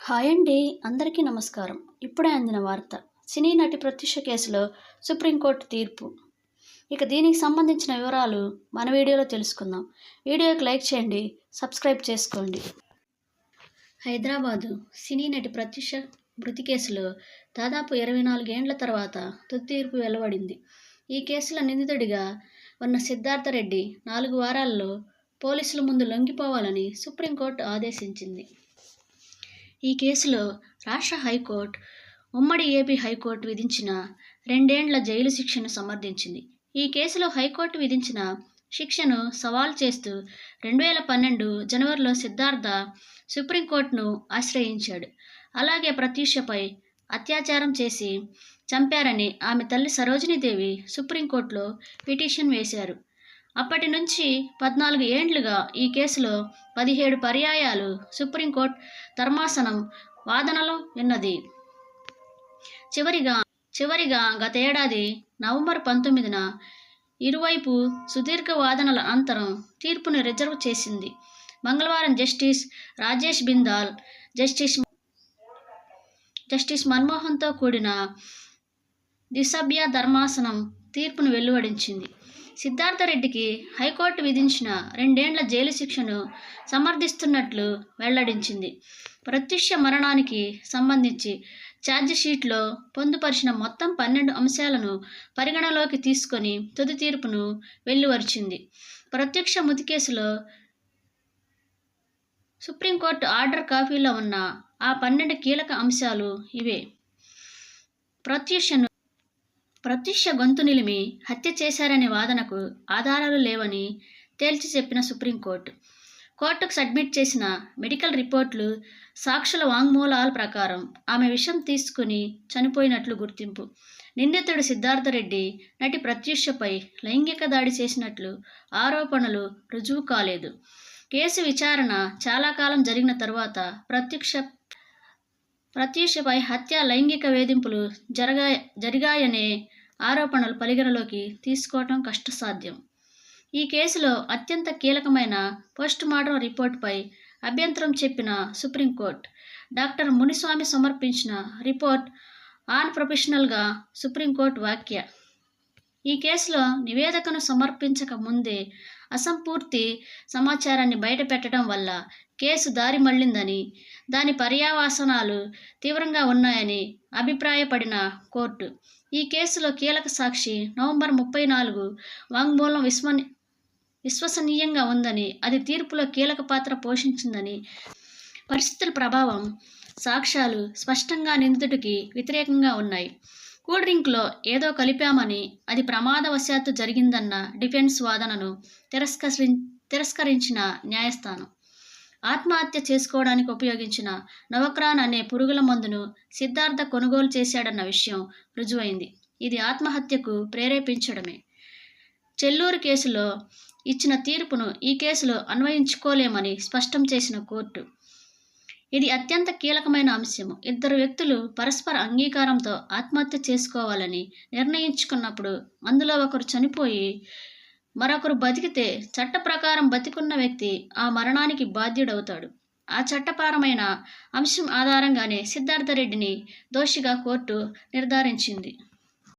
Hi అండి. అందరికీ నమస్కారం. ఇప్పుడే అందిన వార్త. సినీ నటి ప్రత్యూష కేసులో సుప్రీంకోర్టు తీర్పు. ఇక దీనికి సంబంధించిన వివరాలు మన వీడియోలో తెలుసుకుందాం. వీడియోకి లైక్ చేయండి, సబ్స్క్రైబ్ చేసుకోండి. హైదరాబాదు సినీ నటి ప్రత్యూష మృతి కేసులో దాదాపు 24 ఏండ్ల తర్వాత తుది తీర్పు వెలువడింది. ఈ కేసులో నిందితుడిగా ఉన్న సిద్ధార్థ రెడ్డి 4 వారాల్లో పోలీసుల ముందు లొంగిపోవాలని సుప్రీంకోర్టు ఆదేశించింది. ఈ కేసులో రాష్ట్ర హైకోర్టు, ఉమ్మడి ఏపీ హైకోర్టు విధించిన 2 ఏండ్ల జైలు శిక్షను సమర్థించింది. ఈ కేసులో హైకోర్టు విధించిన శిక్షను సవాల్ చేస్తూ 2012 జనవరిలో సిద్ధార్థ సుప్రీంకోర్టును ఆశ్రయించాడు. అలాగే ప్రత్యూషపై అత్యాచారం చేసి చంపారని ఆమె తల్లి సరోజినీదేవి సుప్రీంకోర్టులో పిటిషన్ వేశారు. అప్పటి నుంచి 14 ఏండ్లుగా ఈ కేసులో 17 పర్యాయాలు సుప్రీంకోర్టు ధర్మాసనం వాదనలు విన్నది. చివరిగా గత ఏడాది నవంబర్ 19న ఇరువైపు సుదీర్ఘ వాదనల అనంతరం తీర్పును రిజర్వ్ చేసింది. మంగళవారం జస్టిస్ రాజేష్ బిందాల్, జస్టిస్ మన్మోహన్తో కూడిన ద్విసభ్య ధర్మాసనం తీర్పును వెలువడించింది. సిద్ధార్థ రెడ్డికి హైకోర్టు విధించిన 2 ఏండ్ల జైలు శిక్షను సమర్థిస్తున్నట్లు వెల్లడించింది. ప్రత్యూష మరణానికి సంబంధించి ఛార్జిషీట్లో పొందుపరిచిన మొత్తం 12 అంశాలను పరిగణలోకి తీసుకొని తుది తీర్పును వెలువరించింది. ప్రత్యూష మృతి కేసులో సుప్రీంకోర్టు ఆర్డర్ కాపీలో ఉన్న ఆ 12 కీలక అంశాలు ఇవే. ప్రత్యూష గొంతు నిలిమి హత్య చేశారనే వాదనకు ఆధారాలు లేవని తేల్చి చెప్పిన సుప్రీంకోర్టు, కోర్టుకు సబ్మిట్ చేసిన మెడికల్ రిపోర్టులు, సాక్షుల వాంగ్మూలాల ప్రకారం ఆమె విషం తీసుకుని చనిపోయినట్లు గుర్తింపు. నిందితుడు సిద్ధార్థ రెడ్డి నటి ప్రత్యూషపై లైంగిక దాడి చేసినట్లు ఆరోపణలు రుజువు కాలేదు. కేసు విచారణ చాలా కాలం జరిగిన తరువాత ప్రత్యూషపై హత్య, లైంగిక వేధింపులు జరిగాయనే ఆరోపణలు పరిగణలోకి తీసుకోవటం కష్టసాధ్యం. ఈ కేసులో అత్యంత కీలకమైన పోస్టుమార్టం రిపోర్టుపై అభ్యంతరం చెప్పిన సుప్రీంకోర్టు, డాక్టర్ మునిస్వామి సమర్పించిన రిపోర్ట్ ఆన్ ప్రొఫెషనల్గా సుప్రీంకోర్టు వ్యాఖ్య. ఈ కేసులో నివేదికను సమర్పించక ముందే అసంపూర్తి సమాచారాన్ని బయటపెట్టడం వల్ల కేసు దారి మళ్లిందని, దాని పర్యవసానాలు తీవ్రంగా ఉన్నాయని అభిప్రాయపడిన కోర్టు, ఈ కేసులో కీలక సాక్షి నవంబర్ 34 వాంగ్మూలం విశ్వసనీయంగా ఉందని, అది తీర్పులో కీలక పాత్ర పోషించిందని, పరిస్థితుల ప్రభావం, సాక్ష్యాలు స్పష్టంగా నిందితుడికి వ్యతిరేకంగా ఉన్నాయి. కూల్ డ్రింక్లో ఏదో కలిపామని, అది ప్రమాదవశాత్తు జరిగిందన్న డిఫెన్స్ వాదనను తిరస్కరించిన న్యాయస్థానం, ఆత్మహత్య చేసుకోవడానికి ఉపయోగించిన నవక్రాన్ అనే పురుగుల మందును సిద్ధార్థ కొనుగోలు చేశాడన్న విషయం రుజువైంది. ఇది ఆత్మహత్యకు ప్రేరేపించడమే. చెల్లూరు కేసులో ఇచ్చిన తీర్పును ఈ కేసులో అన్వయించుకోలేమని స్పష్టం చేసిన కోర్టు, ఇది అత్యంత కీలకమైన అంశం. 2 వ్యక్తులు పరస్పర అంగీకారంతో ఆత్మహత్య చేసుకోవాలని నిర్ణయించుకున్నప్పుడు అందులో ఒకరు చనిపోయి మరొకరు బతికితే చట్ట ప్రకారం బతికున్న వ్యక్తి ఆ మరణానికి బాధ్యుడవుతాడు. ఆ చట్టపరమైన అంశం ఆధారంగానే సిద్ధార్థ రెడ్డిని దోషిగా కోర్టు నిర్ధారించింది.